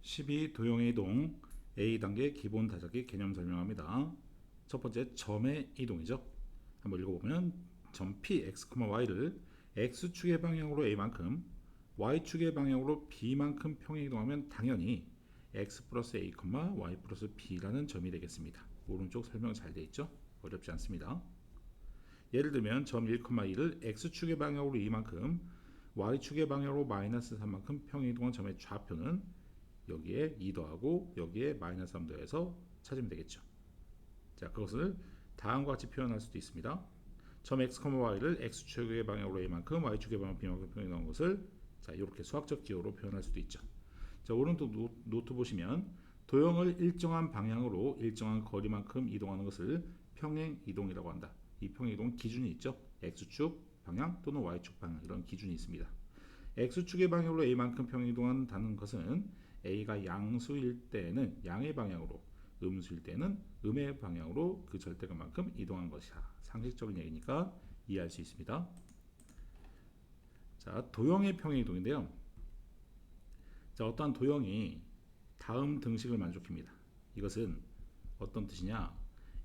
12. 도형의 이동 A단계 기본 다잡기 개념 설명합니다. 첫 번째 점의 이동이죠. 한번 읽어보면 점 P, X, Y를 X축의 방향으로 A만큼 Y축의 방향으로 B만큼 평행 이동하면 당연히 X 플러스 A, Y 플러스 B라는 점이 되겠습니다. 오른쪽 설명 잘 되어 있죠? 어렵지 않습니다. 예를 들면 점 1, 2를 X축의 방향으로 2만큼 Y축의 방향으로 마이너스 3만큼 평행 이동한 점의 좌표는 여기에 2 더하고 여기에 마이너스 3 더해서 찾으면 되겠죠. 자, 그것을 다음과 같이 표현할 수도 있습니다. 점 x, y를 x축의 방향으로 a만큼 y축의 방향으로 b만큼 표현한 것을 자, 이렇게 수학적 기호로 표현할 수도 있죠. 자, 오른쪽 노트 보시면 도형을 일정한 방향으로 일정한 거리만큼 이동하는 것을 평행 이동이라고 한다. 이 평행 이동 기준이 있죠. x축 방향 또는 y축 방향 이런 기준이 있습니다. x축의 방향으로 a만큼 평행 이동한다는 것은 a가 양수일 때는 양의 방향으로, 음수일 때는 음의 방향으로 그 절대값만큼 이동한 것이야. 상식적인 얘기니까 이해할 수 있습니다. 자, 도형의 평행 이동인데요. 자, 어떠한 도형이 다음 등식을 만족합니다. 이것은 어떤 뜻이냐?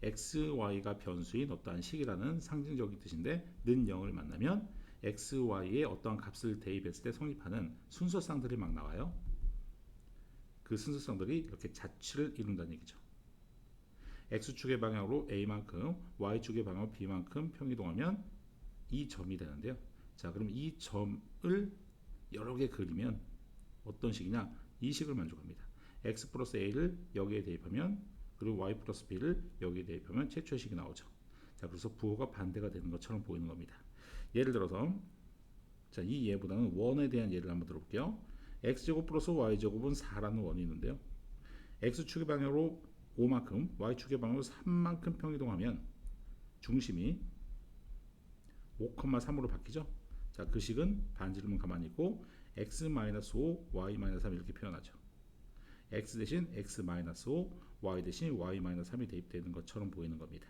x, y가 변수인 어떠한 식이라는 상징적인 뜻인데 는 0을 만나면 x, y의 어떠한 값을 대입했을 때 성립하는 순서쌍들이 막 나와요. 그 순서쌍들이 이렇게 자취를 이룬다는 얘기죠. x축의 방향으로 a만큼 y축의 방향으로 b만큼 평이동하면 이 점이 되는데요. 자, 그럼 이 점을 여러 개 그리면 어떤 식이냐? 이 식을 만족합니다. x 플러스 a를 여기에 대입하면 그리고 y 플러스 b를 여기에 대입하면 최초의 식이 나오죠. 자, 그래서 부호가 반대가 되는 것처럼 보이는 겁니다. 예를 들어서 자, 이 예보다는 원에 대한 예를 한번 들어볼게요. x제곱 플러스 y제곱은 4라는 원이 있는데요. x축의 방향으로 5만큼 y축의 방향으로 3만큼 평이동하면 중심이 5,3으로 바뀌죠. 자, 그 식은 반지름은 가만히 있고 x-5, y-3 이렇게 표현하죠. x 대신 x-5, y 대신 y-3이 대입되는 것처럼 보이는 겁니다.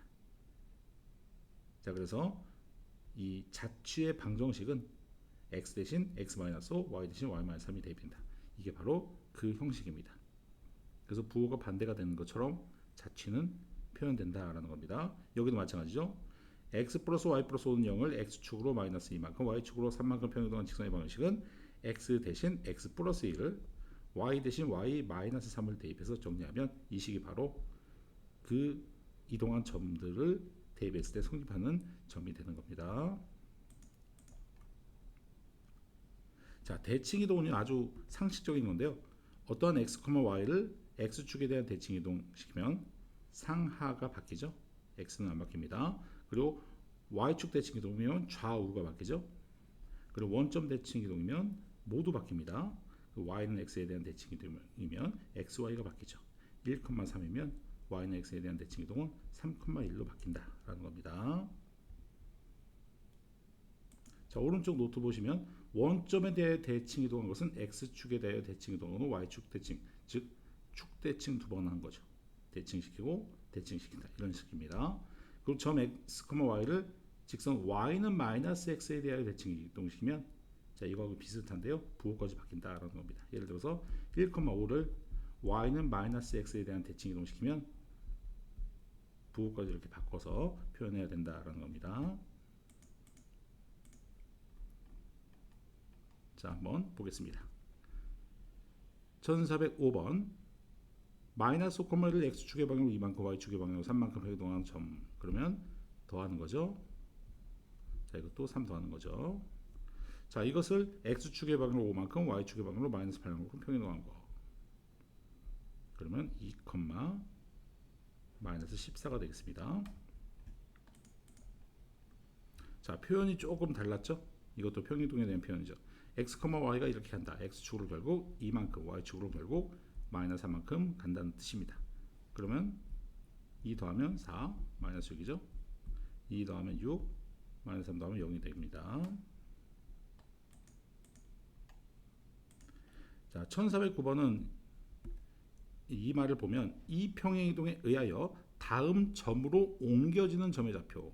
자, 그래서 이 자취의 방정식은 x 대신 x-5, y 대신 y-3이 대입된다. 이게 바로 그 형식입니다. 그래서 부호가 반대가 되는 것처럼 자취는 표현된다라는 겁니다. 여기도 마찬가지죠. x 플러스 y 플러스 5는 0을 x축으로 마이너스 2만큼 y축으로 3만큼 평행이동한 직선의 방식은 x 대신 x 플러스 2를 y 대신 y 마이너스 3을 대입해서 정리하면 이 식이 바로 그 이동한 점들을 대입했을 때 성립하는 점이 되는 겁니다. 자, 대칭 이동은 아주 상식적인 건데요. 어떠한 x, y를 x축에 대한 대칭 이동시키면 상하가 바뀌죠. x는 안 바뀝니다. 그리고 y축 대칭 이동이면 좌우가 바뀌죠. 그리고 원점 대칭 이동이면 모두 바뀝니다. y는 x에 대한 대칭 이동이면 xy가 바뀌죠. 1,3이면 y는 x에 대한 대칭 이동은 3,1로 바뀐다라는 겁니다. 자, 오른쪽 노트 보시면 원점에 대해 대칭 이동한 것은 x축에 대해 대칭 이동은 y축 대칭, 즉 축대칭 두 번 한 거죠. 대칭시키고 대칭시킨다 이런 식입니다. 그리고 점 x, y를 직선 y는 마이너스 x에 대하여 대칭 이동시키면 자, 이거하고 비슷한데요. 부호까지 바뀐다라는 겁니다. 예를 들어서 1,5를 y는 마이너스 x에 대한 대칭 이동시키면 부호까지 이렇게 바꿔서 표현해야 된다라는 겁니다. 자, 한번 보겠습니다. 1405번 마이너스 5,1을 x축의 방향으로 2만큼 y축의 방향으로 3만큼 이동하는 점 그러면 더하는 거죠. 자, 이것도 3 더하는 거죠. 자, 이것을 x축의 방향으로 5만큼 y축의 방향으로 마이너스 8만큼 평이동한 거 그러면 2, 마이너스 14가 되겠습니다. 자, 표현이 조금 달랐죠. 이것도 평이동에 대한 표현이죠. x, y가 이렇게 간다. x축으로 결국 2만큼 y축으로 결국 마이너스 3만큼 간다는 뜻입니다. 그러면 2 더하면 4 마이너스 6이죠. 2 더하면 6 마이너스 3 더하면 0이 됩니다. 자, 1409번은 이 말을 보면 이 평행이동에 의하여 다음 점으로 옮겨지는 점의 좌표,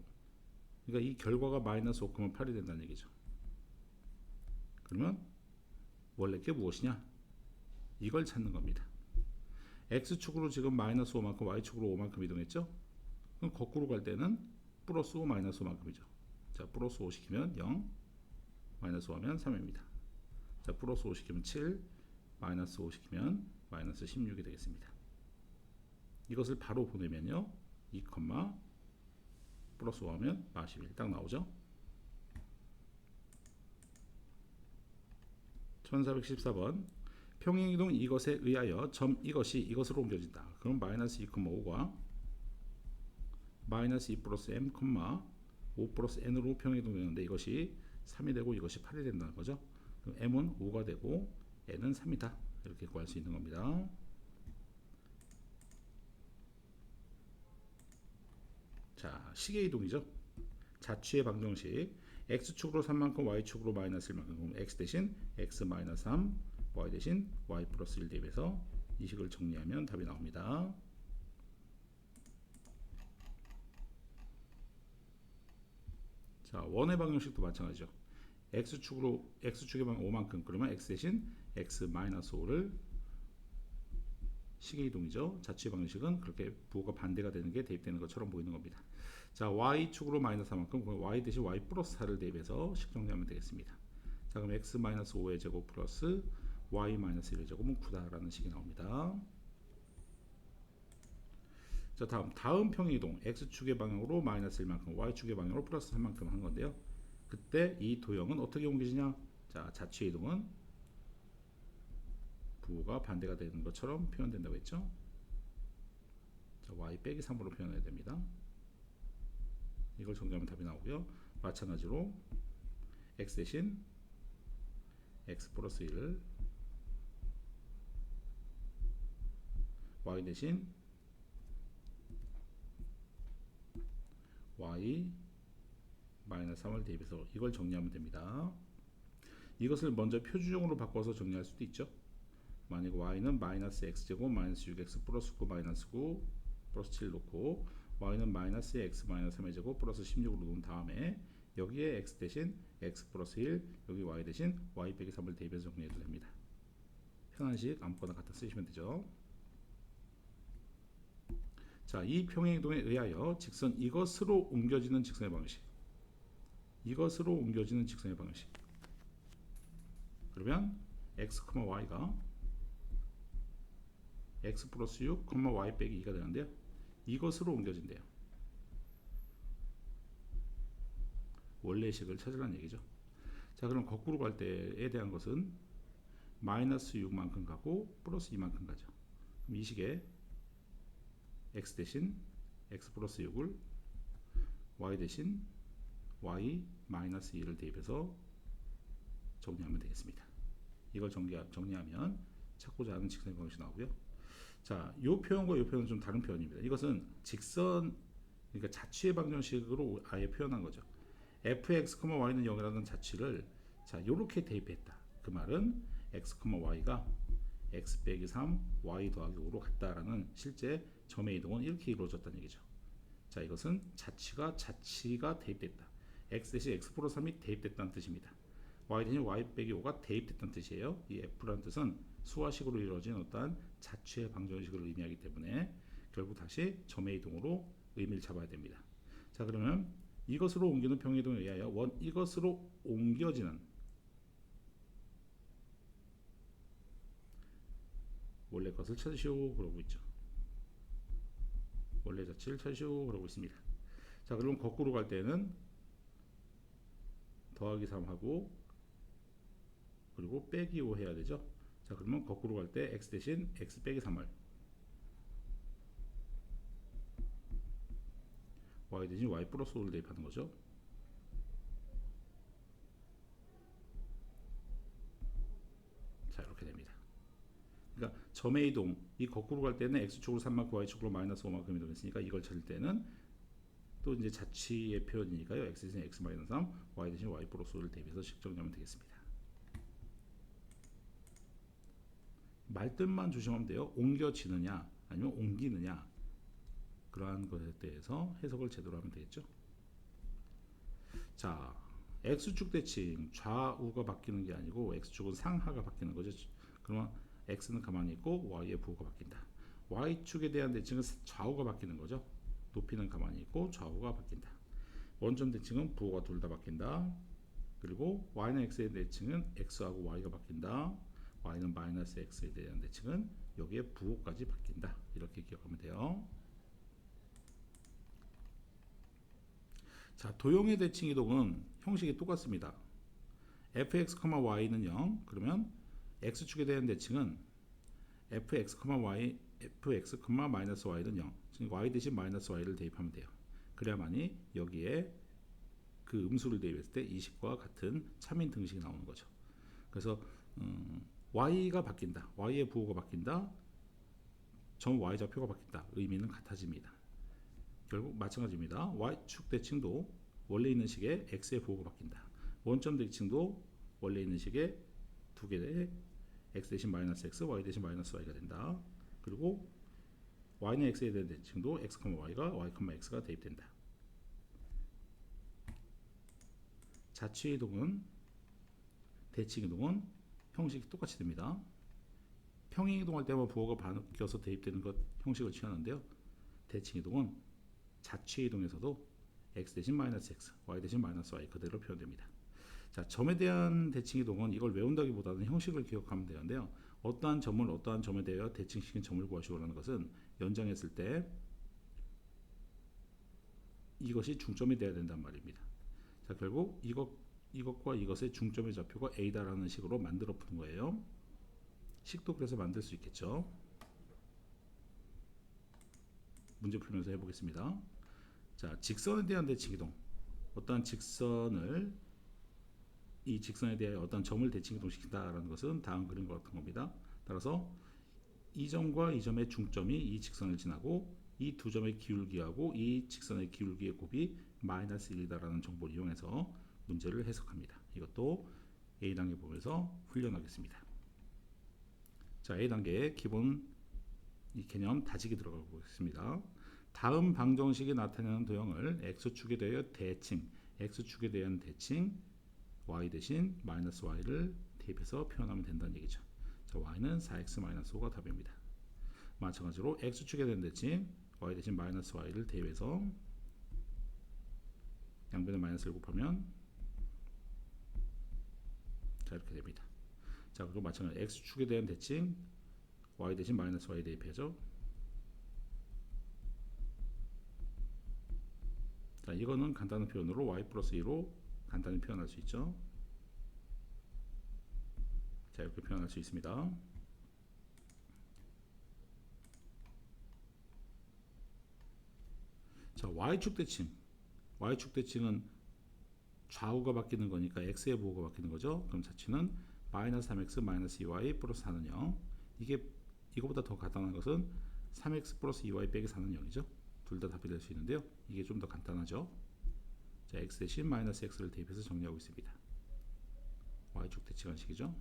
그러니까 이 결과가 마이너스 5,8이 된다는 얘기죠. 그러면 원래 게 무엇이냐? 이걸 찾는 겁니다. x축으로 지금 마이너스 5만큼 y축으로 5만큼 이동했죠. 그럼 거꾸로 갈 때는 플러스 5 마이너스 5만큼이죠. 자, 플러스 5 시키면 0, 마이너스 5 하면 3입니다. 자, 플러스 5 시키면 7, 마이너스 5 시키면 마이너스 16이 되겠습니다. 이것을 바로 보내면요, 2, 플러스 5 하면 41 딱 나오죠. 1414번 평행이동 이것에 의하여 점 이것이 이것으로 옮겨진다. 그럼 마이너스 2,5가 마이너스 2 플러스 m, 5 플러스 n으로 평행이동되는데 이것이 3이 되고 이것이 8이 된다는 거죠. 그럼 m은 5가 되고 n은 3이다. 이렇게 구할 수 있는 겁니다. 자, 시계 이동이죠. 자취의 방정식 x축으로 3만큼 y축으로 마이너스 1만큼. 그럼 x 대신 x 마이너스 3, y 대신 y 플러스 1 대입해서 이 식을 정리하면 답이 나옵니다. 자, 원의 방정식도 마찬가지죠. x축의 방 5만큼 그러면 x 대신 x 마이너스 5를 시계 이동이죠. 자취의 방정식은 그렇게 부호가 반대가 되는 게 대입되는 것처럼 보이는 겁니다. 자, y축으로 마이너스 4만큼 y 대신 y 플러스 4를 대입해서 식 정리하면 되겠습니다. 자, 그럼 x 마이너스 5의 제곱 플러스 y 마이너스 1의 제곱은 9다라는 식이 나옵니다. 자, 다음 평행이동 x축의 방향으로 마이너스 1만큼 y축의 방향으로 플러스 3만큼 한 건데요. 그때 이 도형은 어떻게 옮겨지냐? 자, 자취의 이동은 부호가 반대가 되는 것처럼 표현된다고 했죠. 자, y 빼기 3으로 표현해야 됩니다. 이걸 정리하면 답이 나오고요. 마찬가지로 x 대신 x 플러스 1을 y 대신 y 마이너스 3을 대입해서 이걸 정리하면 됩니다. 이것을 먼저 표준형으로 바꿔서 정리할 수도 있죠. 만약 y는 마이너스 x제곱 마이너스 6x 플러스 9 마이너스 9 플러스 7 놓고 y는 마이너스 x 마이너스 3의 제곱 플러스 16으로 놓은 다음에 여기에 x 대신 x 플러스 1 여기 y 대신 y 빼기 3을 대입해서 정리해도 됩니다. 편한 식 아무거나 갖다 쓰시면 되죠. 자, 이 평행이동에 의하여 직선 이것으로 옮겨지는 직선의 방식, 이것으로 옮겨지는 직선의 방식. 그러면 x, y가 x 플러스 6, y 빼기 2가 되는데요. 이것으로 옮겨진대요. 원래 식을 찾으라는 얘기죠. 자, 그럼 거꾸로 갈 때에 대한 것은 마이너스 6만큼 가고 플러스 2만큼 가죠. 그럼 이 식에 x 대신 x 플러스 6을 y 대신 y 마이너스 2를 대입해서 정리하면 되겠습니다. 이걸 정리하면 찾고자 하는 직선의 방식이 나오고요. 자, 이 표현과 이 표현은 좀 다른 표현입니다. 이것은 직선, 그러니까 자취의 방정식으로 아예 표현한 거죠. fx, y는 0이라는 자취를 자, 요렇게 대입했다. 그 말은 x, y가 x 빼기 3, y 더하기 5로 같다라는 실제 점의 이동은 이렇게 이루어졌다는 얘기죠. 자, 이것은 자취가 대입됐다. x 대신 x 플러스 3이 대입됐다는 뜻입니다. y 대신 y 빼기 5가 대입됐다는 뜻이에요. 이 f라는 뜻은 수화식으로 이루어진 어떠한 자취의 방정식을 의미하기 때문에 결국 다시 점의 이동으로 의미를 잡아야 됩니다. 자, 그러면 이것으로 옮기는 평행이동에 의하여 이것으로 옮겨지는 원래 것을 찾으시오 그러고 있죠. 원래 자취를 찾으시오 그러고 있습니다. 자, 그러면 거꾸로 갈 때는 더하기 3하고 그리고 빼기 5 해야 되죠. 자, 그러면 거꾸로 갈 때 x 대신 x 빼기 3을 y 대신 y 플러스 5를 대입하는 거죠. 자, 이렇게 됩니다. 그러니까 점의 이동, 이 거꾸로 갈 때는 x축으로 3만큼 y축으로 마이너스 5만큼 이동했으니까 이걸 찾을 때는 또 이제 자취의 표현이니까요. x 대신 x 마이너스 3, y 대신 y 플러스 5를 대입해서 식 정리하면 되겠습니다. 말뜻만 조심하면 돼요. 옮겨지느냐 아니면 옮기느냐, 그러한 것에 대해서 해석을 제대로 하면 되겠죠. 자, x축 대칭 좌우가 바뀌는 게 아니고 x축은 상하가 바뀌는 거죠. 그러면 x는 가만히 있고 y의 부호가 바뀐다. y축에 대한 대칭은 좌우가 바뀌는 거죠. 높이는 가만히 있고 좌우가 바뀐다. 원점 대칭은 부호가 둘 다 바뀐다. 그리고 y는 x에 대한 대칭은 x하고 y가 바뀐다. y는 마이너스 x에 대한 대칭은 여기에 부호까지 바뀐다. 이렇게 기억하면 돼요. 자, 도형의 대칭 이동은 형식이 똑같습니다. fx, y는 0. 그러면 x축에 대한 대칭은 fx, y, fx, 마이너스 y는 0. 즉 y 대신 마이너스 y를 대입하면 돼요. 그래야만이 여기에 그 음수를 대입했을 때 이 식과 같은 참인 등식이 나오는 거죠. 그래서 y가 바뀐다. y의 부호가 바뀐다. 점 y 좌표가 바뀐다. 의미는 같아집니다. 결국 마찬가지입니다. y축 대칭도 원래 있는 식의 x의 부호가 바뀐다. 원점 대칭도 원래 있는 식의 두 개의 x 대신 마이너스 x, y 대신 마이너스 y가 된다. 그리고 y는 x에 대한 대칭도 x, y가 y, x가 대입된다. 자취 이동은 대칭 이동은 형식이 똑같이 됩니다. 평행 이동할 때만 부호가 바뀌어서 대입되는 것 형식을 취하는데요. 대칭 이동은 자취 이동에서도 x 대신 마이너스 x, y 대신 마이너스 y 그대로 표현됩니다. 자, 점에 대한 대칭 이동은 이걸 외운다기보다는 형식을 기억하면 되는데요. 어떠한 점을 어떠한 점에 대하여 대칭시킨 점을 구하시오라는 것은 연장했을 때 이것이 중점이 되어야 된단 말입니다. 자, 결국 이것과 이것의 중점의 좌표가 A다라는 식으로 만들어 푸는 거예요. 식도 그래서 만들 수 있겠죠. 문제 풀면서 해보겠습니다. 자, 직선에 대한 대칭 이동. 어떠한 직선을 이 직선에 대해 어떤 점을 대칭 이동시킨다라는 것은 다음 그림과 같은 겁니다. 따라서 이 점과 이 점의 중점이 이 직선을 지나고 이 두 점의 기울기하고 이 직선의 기울기의 곱이 마이너스 1이다라는 정보를 이용해서 문제를 해석합니다. 이것도 A단계 보면서 훈련하겠습니다. 자, A단계의 기본 이 개념 다지기 들어가 보겠습니다. 다음 방정식이 나타내는 도형을 x축에 대하여 대칭, x축에 대한 대칭 y 대신 마이너스 y를 대입해서 표현하면 된다는 얘기죠. 자, y는 4x-5가 답입니다. 마찬가지로 x축에 대한 대칭 y 대신 마이너스 y를 대입해서 양변에 마이너스를 곱하면 자, 이렇게 됩니다. 자, 그리고 마찬가지로 x축에 대한 대칭 y 대신 마이너스 y 대입해서 자, 이거는 간단한 표현으로 y 플러스 2로 간단히 표현할 수 있죠. 자, 이렇게 표현할 수 있습니다. 자, y축 대칭. y축 대칭은 좌우가 바뀌는 거니까 x의 부호가 바뀌는 거죠. 그럼 자취는 마이너스 3x 마이너스 2y 플러스 4는 0. 이게 이거보다 더 간단한 것은 3x 플러스 2y 빼기 4는 0이죠. 둘 다 답이 될 수 있는데요. 이게 좀 더 간단하죠. 자, x 대신 마이너스 x를 대입해서 정리하고 있습니다. y축 대칭한 식이죠.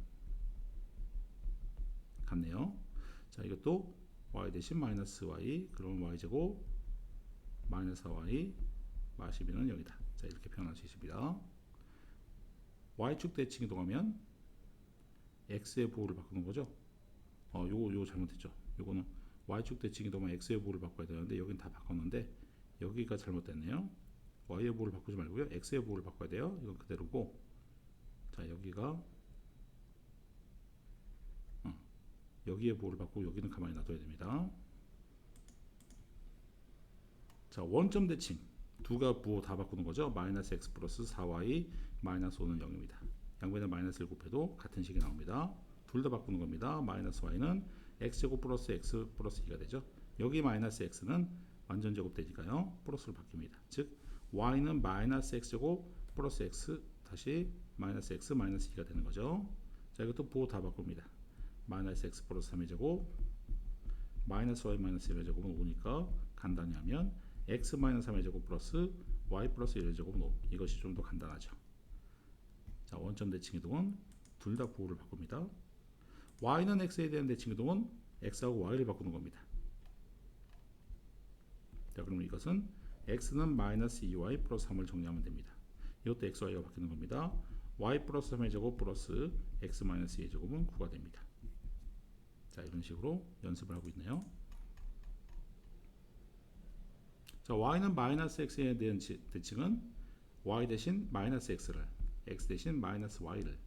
같네요. 자, 이것도 y 대신 마이너스 y, 그러면 y제곱 마이너스 4y 마이너스 12는 0이다. 자, 이렇게 표현할 수 있습니다. y축 대칭 이동하면 x의 부호를 바꾸는 거죠. 요거 잘못했죠. 요거는 y축 대칭 이동하면 x의 부호를 바꿔야 되는데 여긴 다 바꿨는데 여기가 잘못됐네요. y의 부호를 바꾸지 말고요. x의 부호를 바꿔야 돼요. 이건 그대로고. 자, 여기가 여기의 부호를 바꾸고 여기는 가만히 놔둬야 됩니다. 자, 원점 대칭 두가 부호 다 바꾸는 거죠. 마이너스 x 플러스 4y 마이너스 5는 0입니다. 양변에 마이너스를 곱해도 같은 식이 나옵니다. 둘 다 바꾸는 겁니다. 마이너스 y는 x제곱 플러스 x 플러스 2가 되죠. 여기 마이너스 x는 완전 제곱되니까요. 플러스로 바뀝니다. 즉 y는 마이너스 x제곱 플러스 x 다시 마이너스 x 마이너스 2가 되는 거죠. 자, 이것도 부호 다 바꿉니다. 마이너스 x 플러스 3의 제곱 마이너스 y 마이너스 1의 제곱은 5니까 간단히 하면 x 마이너스 3의 제곱 플러스 y 플러스 1의 제곱은 5. 이것이 좀 더 간단하죠. 자, 원점 대칭 이동은 둘 다 부호를 바꿉니다. y는 x에 대한 대칭 이동은 x하고 y를 바꾸는 겁니다. 자, 그러면 이것은 x는 마이너스 2y 플러스 3을 정리하면 됩니다. 이것도 x, y가 바뀌는 겁니다. y 플러스 3의 제곱 플러스 x 마이너스 2의 제곱은 9가 됩니다. 자, 이런 식으로 연습을 하고 있네요. 자, y는 마이너스 x에 대한 대칭은 y 대신 마이너스 x를, x 대신 마이너스 y를,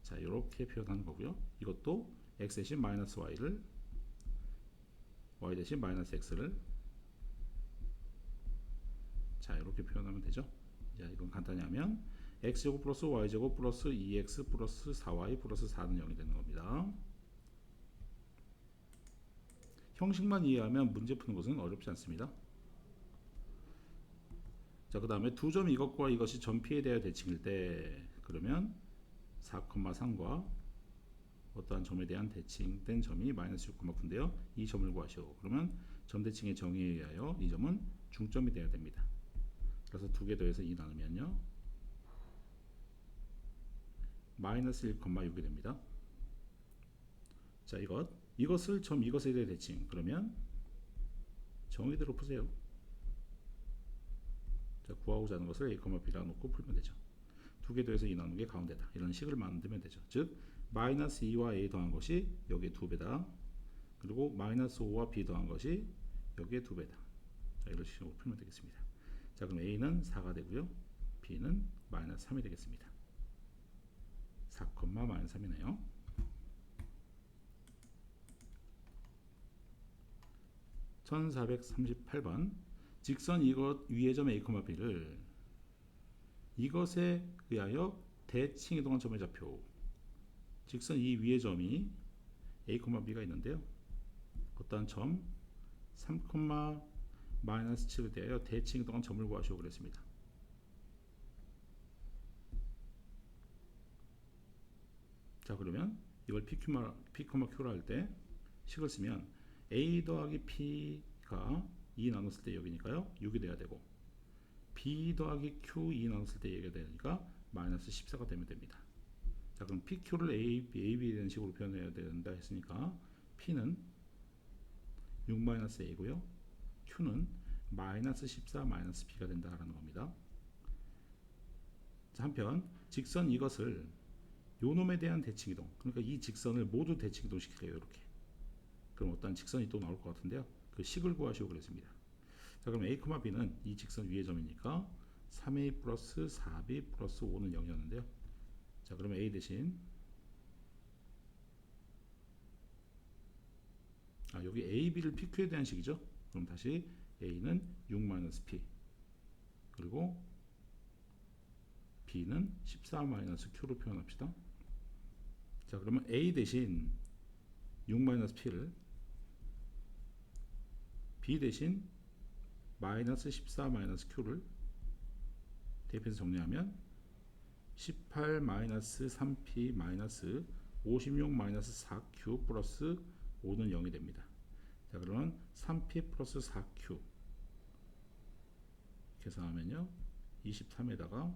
자, 이렇게 표현하는 거고요. 이것도 x 대신 마이너스 y를, y 대신 마이너스 x를, 자, 이렇게 표현하면 되죠. 자, 이건 간단히 하면 x제곱 플러스 y제곱 플러스 2x 플러스 4y 플러스 4는 0이 되는 겁니다. 형식만 이해하면 문제 푸는 것은 어렵지 않습니다. 자, 그 다음에 두 점 이것과 이것이 점 P에 대하여 대칭일 때, 그러면 4,3과 어떠한 점에 대한 대칭된 점이 마이너스 6,9인데요. 이 점을 구하시오. 그러면 점 대칭의 정의에 의하여 이 점은 중점이 되어야 됩니다. 그래서 두 개 더해서 2 나누면요, 마이너스 1,6이 됩니다. 자, 이것을 점 이것에 대해 대칭, 그러면 정의대로 푸세요. 자, 구하고자 하는 것을 a, b라 놓고 풀면 되죠. 두 개 더해서 2 나누는 게 가운데다. 이런 식을 만들면 되죠. 즉 마이너스 2와 a 더한 것이 여기에 2배다. 그리고 마이너스 5와 b 더한 것이 여기에 2배다. 자, 이런 식으로 풀면 되겠습니다. 자, 그럼 a는 4가 되고요, b는 마이너스 3이 되겠습니다. 4, 마이너스 3이네요. (1438번) 직선 이것 위의 점 a, b를 이것에 의하여 대칭 이동한 점의 좌표. 직선 이 위의 점이 a, b가 있는데요. 어떠한 점 3, 마이너스 7에 대하여 대칭 이동한 점을 구하시오 그랬습니다. 자, 그러면 이걸 P,Q로 할 때 식을 쓰면 a 더하기 P가 2 나눴을 때 여기니까요, 6이 돼야 되고, b 더하기 q 2 나눴을 때 얘기가 되니까 마이너스 14가 되면 됩니다. 자, 그럼 pq를 ab에 대한 식으로 표현해야 된다 했으니까 p는 6 마이너스 a고요, q는 마이너스 14 마이너스 b가 된다라는 겁니다. 자, 한편 직선 이것을 요놈에 대한 대칭 이동, 그러니까 이 직선을 모두 대칭 이동 시켜요. 이렇게. 그럼 어떤 직선이 또 나올 것 같은데요, 그 식을 구하시오 그랬습니다. 자, 그럼 a, b는 이 직선 위의 점이니까 3a 플러스 4b 플러스 5는 0이었는데요. 자, 그러면 a 대신 여기 a, b를 pq에 대한 식이죠. 그럼 다시 a는 6 마이너스 p, 그리고 b는 14 마이너스 q로 표현합시다. 자, 그러면 a 대신 6 마이너스 p를 b 대신 마이너스 14 마이너스 q를 대입해서 정리하면 18 마이너스 3p 마이너스 56 마이너스 4q 플러스 5는 0이 됩니다. 자, 그러면 3p 플러스 4q 계산하면요, 23에다가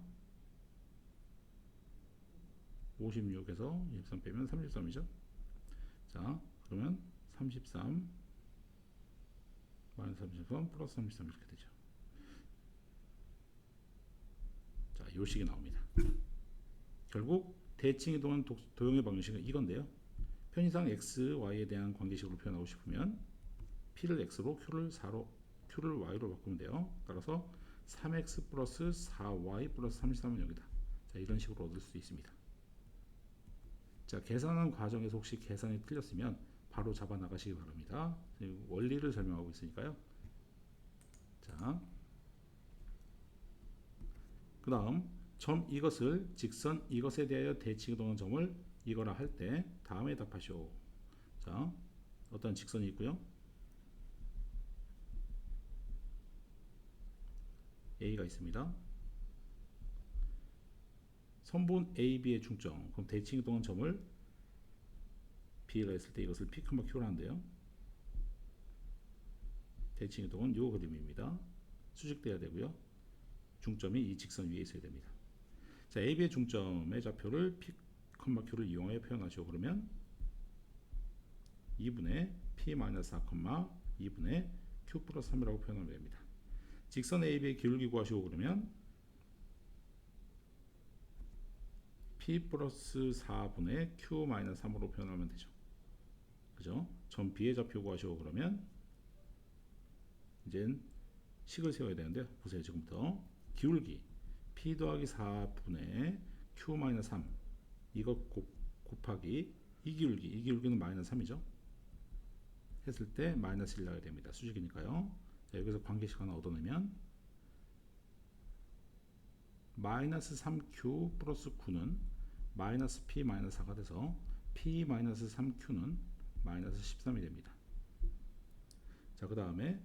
56에서 23 빼면 33이죠. 자, 그러면 33 마이너스 33 플러스 33 이렇게 되죠. 자, 요 식이 나옵니다. 결국 대칭 이동은 도형의 방식은 이건데요. 편의상 x, y에 대한 관계식으로 표현하고 싶으면 p를 x로 q를 4로 q를 y로 바꾸면 돼요. 따라서 3x 플러스 4y 플러스 33은 여기다. 자, 이런 식으로 얻을 수 있습니다. 자, 계산하는 과정에서 혹시 계산이 틀렸으면 바로 잡아 나가시기 바랍니다. 원리를 설명하고 있으니까요. 자, 그 다음 점 이것을 직선 이것에 대하여 대칭 이동한 점을 이거라 할 때 다음에 답하시오. 자, 어떤 직선이 있고요, A가 있습니다. 선분 AB의 중점, 그럼 대칭 이동한 점을 B가 있을 때 이것을 P, Q로 하는데요. 대칭 이동은 요 그림입니다. 수직돼야 되고요, 중점이 이 직선 위에 있어야 됩니다. 자, AB의 중점의 좌표를 P, Q를 이용하여 표현하시오. 그러면 2분의 P-4, 2분의 Q 플러스 3이라고 표현하면 됩니다. 직선 AB의 기울기 구하시오. 그러면 P 플러스 4분의 Q 마이너스 3으로 표현하면 되죠. 그죠? 점 B의 좌표 구하시오. 그러면 이젠 식을 세워야 되는데 보세요. 지금부터 기울기 P 더하기 4분의 Q-3 이거 곱하기 이 기울기는 마이너스 3이죠. 했을 때 마이너스 1 나게 됩니다. 수직이니까요. 자, 여기서 관계식 하나 얻어내면 마이너스 3Q 플러스 9는 마이너스 P 마이너스 4가 돼서 P 마이너스 3Q는 마이너스 13이 됩니다. 자, 그 다음에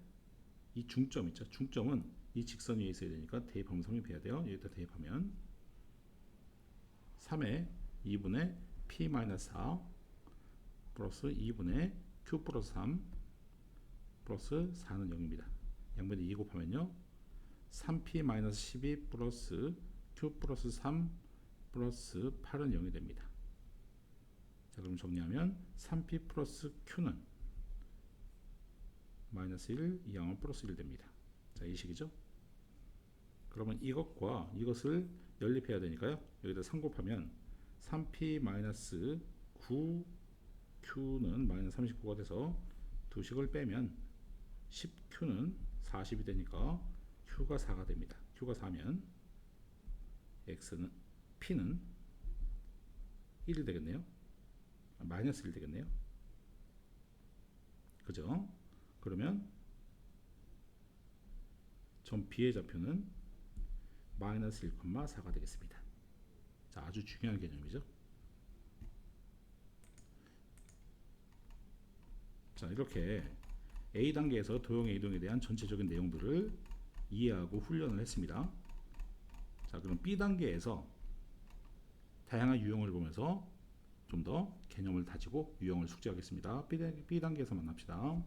이 중점 있죠. 중점은 이 직선 위에 있어야 되니까 대입하면 성립해야 돼요. 여기다 대입하면 3의 2분의 P 마이너스 4 플러스 2분의 Q 플러스 3 플러스 4는 0입니다. 양변에 2 곱하면요 3P 마이너스 12 플러스 Q 플러스 3 플러스 8은 0이 됩니다. 자, 그럼 정리하면 3P 플러스 Q는 마이너스 1, 이 양은 플러스 1 됩니다. 자, 이 식이죠. 그러면 이것과 이것을 연립해야 되니까요. 여기다 3 곱하면 3P 마이너스 9Q는 마이너스 39가 돼서 두 식을 빼면 10Q는 40이 되니까 Q가 4가 됩니다. Q가 4면 X는 P는 1이 되겠네요. 마이너스 1 되겠네요. 그죠? 그러면 점 B의 좌표는 마이너스 1,4가 되겠습니다. 자, 아주 중요한 개념이죠. 자, 이렇게 A 단계에서 도형의 이동에 대한 전체적인 내용들을 이해하고 훈련을 했습니다. 자, 그럼 B 단계에서 다양한 유형을 보면서 좀 더 개념을 다지고 유형을 숙지하겠습니다. B 단계에서 만납시다.